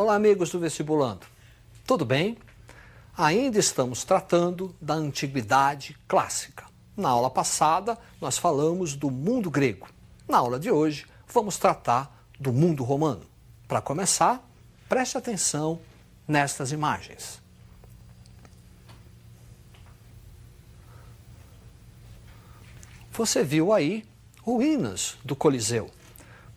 Olá, amigos do Vestibulando. Tudo bem? Ainda estamos tratando da antiguidade clássica. Na aula passada, nós falamos do mundo grego. Na aula de hoje, vamos tratar do mundo romano. Para começar, preste atenção nestas imagens. Você viu aí ruínas do Coliseu,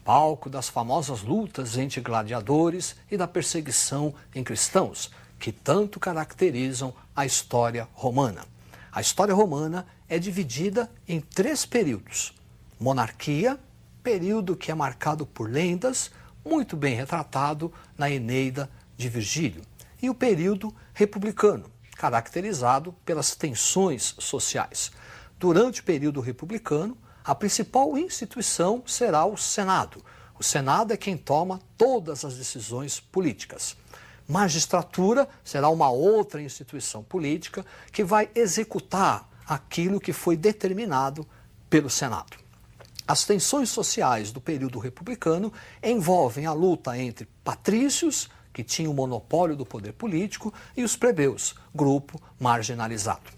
palco das famosas lutas entre gladiadores e da perseguição em cristãos, que tanto caracterizam a história romana. A história romana é dividida em 3 períodos. Monarquia, período que é marcado por lendas, muito bem retratado na Eneida de Virgílio. E o período republicano, caracterizado pelas tensões sociais. Durante o período republicano, a principal instituição será o Senado. O Senado é quem toma todas as decisões políticas. Magistratura será uma outra instituição política que vai executar aquilo que foi determinado pelo Senado. As tensões sociais do período republicano envolvem a luta entre patrícios, que tinham o monopólio do poder político, e os plebeus, grupo marginalizado.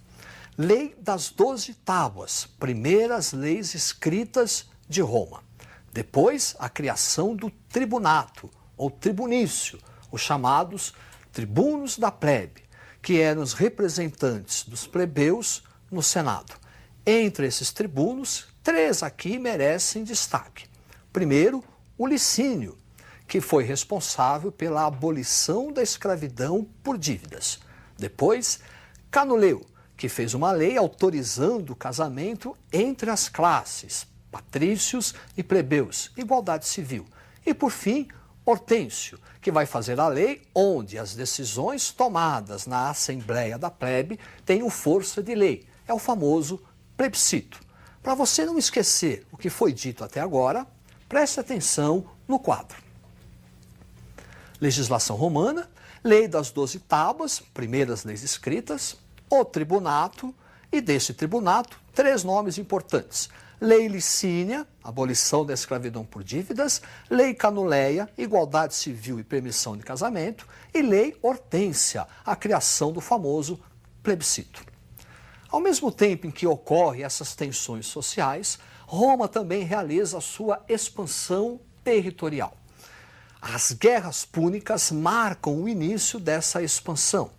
Lei das 12 Tábuas, primeiras leis escritas de Roma. Depois, a criação do tribunato, ou tribunício, os chamados tribunos da plebe, que eram os representantes dos plebeus no Senado. Entre esses tribunos, 3 aqui merecem destaque. Primeiro, o Licínio, que foi responsável pela abolição da escravidão por dívidas. Depois, Canuleu, que fez uma lei autorizando o casamento entre as classes, patrícios e plebeus, igualdade civil. E, por fim, Hortêncio, que vai fazer a lei onde as decisões tomadas na Assembleia da Plebe tenham força de lei. É o famoso plebiscito. Para você não esquecer o que foi dito até agora, preste atenção no quadro. Legislação romana, lei das 12 tábuas, primeiras leis escritas, o tribunato, e desse tribunato, 3 nomes importantes. Lei Licínia, abolição da escravidão por dívidas, Lei Canuleia, igualdade civil e permissão de casamento, e Lei Hortência, a criação do famoso plebiscito. Ao mesmo tempo em que ocorrem essas tensões sociais, Roma também realiza a sua expansão territorial. As guerras púnicas marcam o início dessa expansão.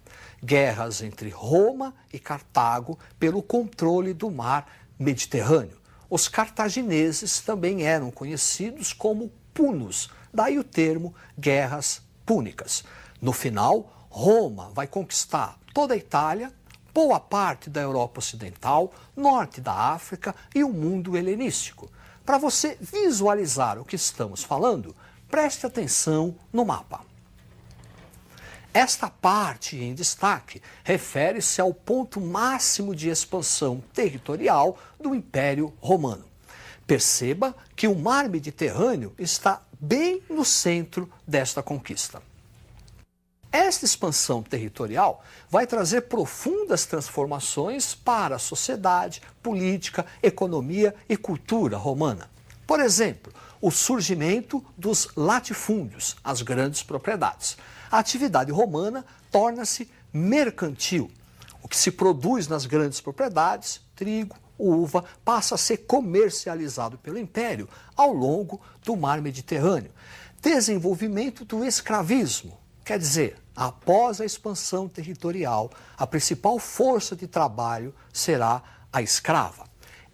Guerras entre Roma e Cartago pelo controle do mar Mediterrâneo. Os cartagineses também eram conhecidos como punos, daí o termo guerras púnicas. No final, Roma vai conquistar toda a Itália, boa parte da Europa Ocidental, norte da África e o mundo helenístico. Para você visualizar o que estamos falando, preste atenção no mapa. Esta parte em destaque refere-se ao ponto máximo de expansão territorial do Império Romano. Perceba que o mar Mediterrâneo está bem no centro desta conquista. Esta expansão territorial vai trazer profundas transformações para a sociedade, política, economia e cultura romana. Por exemplo, o surgimento dos latifúndios, as grandes propriedades. A atividade romana torna-se mercantil. O que se produz nas grandes propriedades, trigo, uva, passa a ser comercializado pelo Império ao longo do mar Mediterrâneo. Desenvolvimento do escravismo, quer dizer, após a expansão territorial, a principal força de trabalho será a escrava.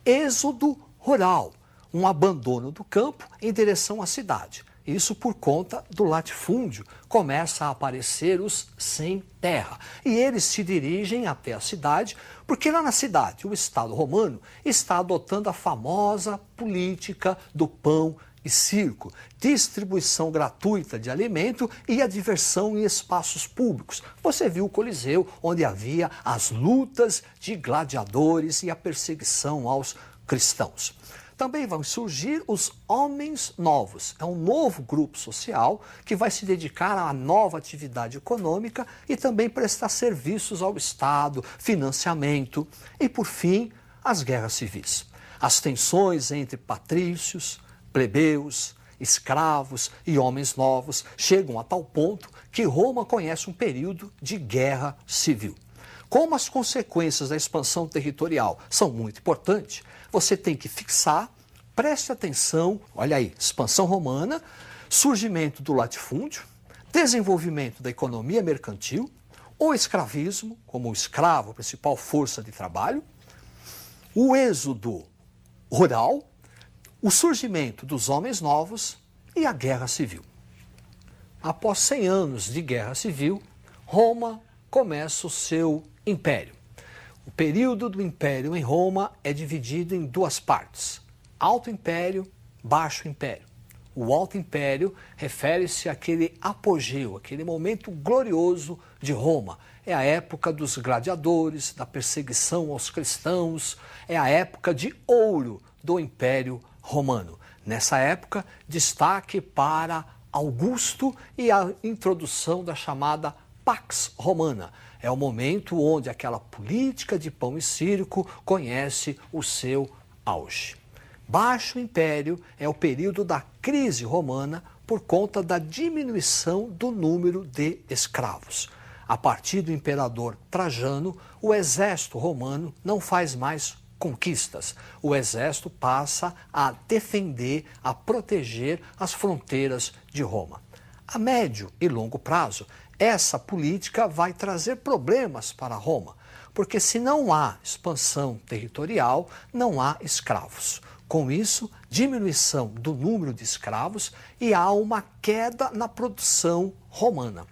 Êxodo rural, um abandono do campo em direção à cidade. Isso por conta do latifúndio. Começa a aparecer os sem terra. E eles se dirigem até a cidade, porque lá na cidade o Estado romano está adotando a famosa política do pão e circo, distribuição gratuita de alimento e a diversão em espaços públicos. Você viu o Coliseu, onde havia as lutas de gladiadores e a perseguição aos cristãos. Também vão surgir os homens novos. É um novo grupo social que vai se dedicar à nova atividade econômica e também prestar serviços ao Estado, financiamento e, por fim, as guerras civis. As tensões entre patrícios, plebeus, escravos e homens novos chegam a tal ponto que Roma conhece um período de guerra civil. Como as consequências da expansão territorial são muito importantes, você tem que fixar, preste atenção, olha aí, expansão romana, surgimento do latifúndio, desenvolvimento da economia mercantil, o escravismo, como o escravo, a principal força de trabalho, o êxodo rural, o surgimento dos homens novos e a guerra civil. Após 100 anos de guerra civil, Roma começa o seu império. O período do império em Roma é dividido em duas partes: Alto Império, Baixo Império. O Alto Império refere-se àquele apogeu, aquele momento glorioso de Roma. É a época dos gladiadores, da perseguição aos cristãos, é a época de ouro do Império Romano. Nessa época, destaque para Augusto e a introdução da chamada Pax Romana. É o momento onde aquela política de pão e circo conhece o seu auge. Baixo Império é o período da crise romana por conta da diminuição do número de escravos. A partir do imperador Trajano, o exército romano não faz mais conquistas. O exército passa a defender, a proteger as fronteiras de Roma. A médio e longo prazo, essa política vai trazer problemas para Roma, porque se não há expansão territorial, não há escravos. Com isso, diminuição do número de escravos e há uma queda na produção romana.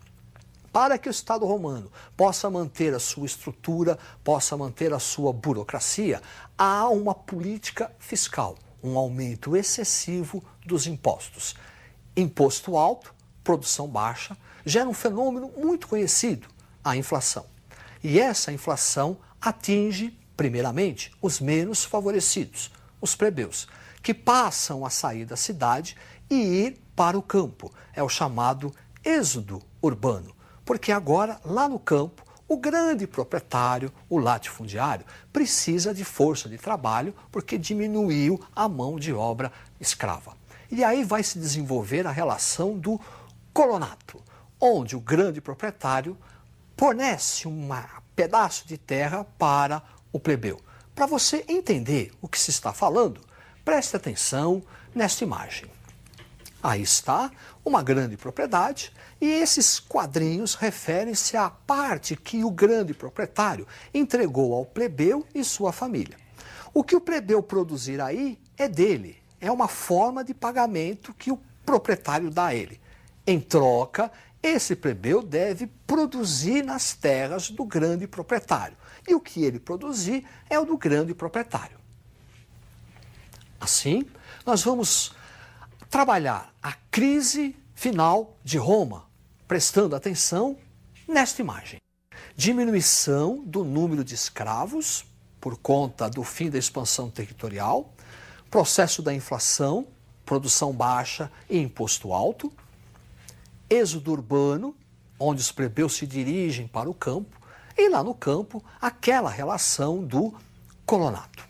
Para que o Estado romano possa manter a sua estrutura, possa manter a sua burocracia, há uma política fiscal, um aumento excessivo dos impostos. Imposto alto, produção baixa, gera um fenômeno muito conhecido, a inflação. E essa inflação atinge, primeiramente, os menos favorecidos, os plebeus, que passam a sair da cidade e ir para o campo. É o chamado êxodo urbano, porque agora, lá no campo, o grande proprietário, o latifundiário, precisa de força de trabalho porque diminuiu a mão de obra escrava. E aí vai se desenvolver a relação do colonato, onde o grande proprietário fornece um pedaço de terra para o plebeu. Para você entender o que se está falando, preste atenção nesta imagem. Aí está uma grande propriedade e esses quadrinhos referem-se à parte que o grande proprietário entregou ao plebeu e sua família. O que o plebeu produzir aí é dele, é uma forma de pagamento que o proprietário dá a ele. Em troca, esse plebeu deve produzir nas terras do grande proprietário. E o que ele produzir é o do grande proprietário. Assim, nós vamos trabalhar a crise final de Roma, prestando atenção nesta imagem. Diminuição do número de escravos por conta do fim da expansão territorial, processo da inflação, produção baixa e imposto alto, êxodo urbano, onde os plebeus se dirigem para o campo, e lá no campo, aquela relação do colonato.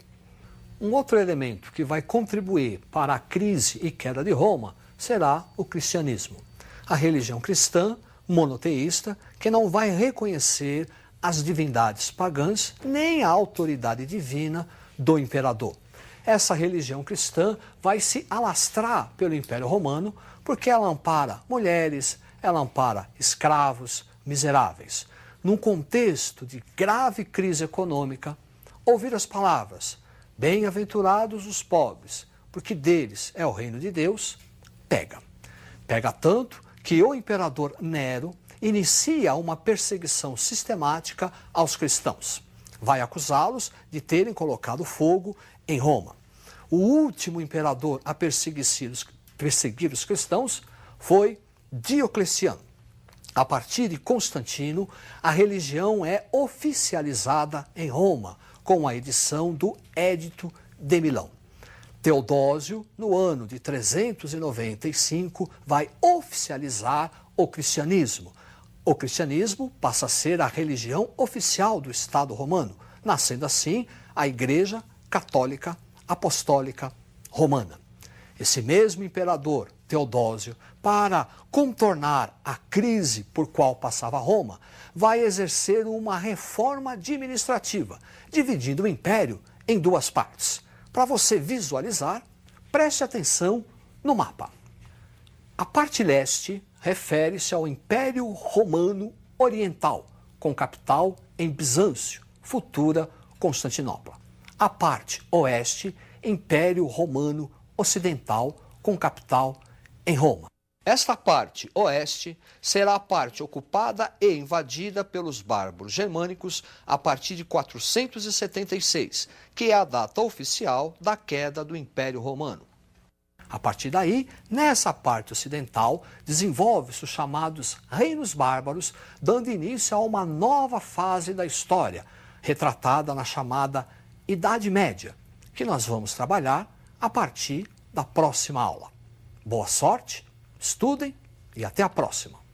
Um outro elemento que vai contribuir para a crise e queda de Roma será o cristianismo. A religião cristã, monoteísta, que não vai reconhecer as divindades pagãs nem a autoridade divina do imperador. Essa religião cristã vai se alastrar pelo Império Romano porque ela ampara mulheres, ela ampara escravos, miseráveis. Num contexto de grave crise econômica, ouvir as palavras "bem-aventurados os pobres, porque deles é o reino de Deus", pega. Pega tanto que o imperador Nero inicia uma perseguição sistemática aos cristãos. Vai acusá-los de terem colocado fogo em Roma. O último imperador a perseguir os cristãos foi Diocleciano. A partir de Constantino, a religião é oficializada em Roma, com a edição do Édito de Milão. Teodósio, no ano de 395, vai oficializar o cristianismo. O cristianismo passa a ser a religião oficial do Estado romano, nascendo assim a Igreja Católica Apostólica Romana. Esse mesmo imperador, Teodósio, para contornar a crise por qual passava Roma, vai exercer uma reforma administrativa, dividindo o império em duas partes. Para você visualizar, preste atenção no mapa. A parte leste refere-se ao Império Romano Oriental, com capital em Bizâncio, futura Constantinopla. A parte oeste, Império Romano Ocidental, com capital em Roma. Esta parte oeste será a parte ocupada e invadida pelos bárbaros germânicos a partir de 476, que é a data oficial da queda do Império Romano. A partir daí, nessa parte ocidental, desenvolve-se os chamados reinos bárbaros, dando início a uma nova fase da história, retratada na chamada Idade Média, que nós vamos trabalhar a partir da próxima aula. Boa sorte, estudem e até a próxima!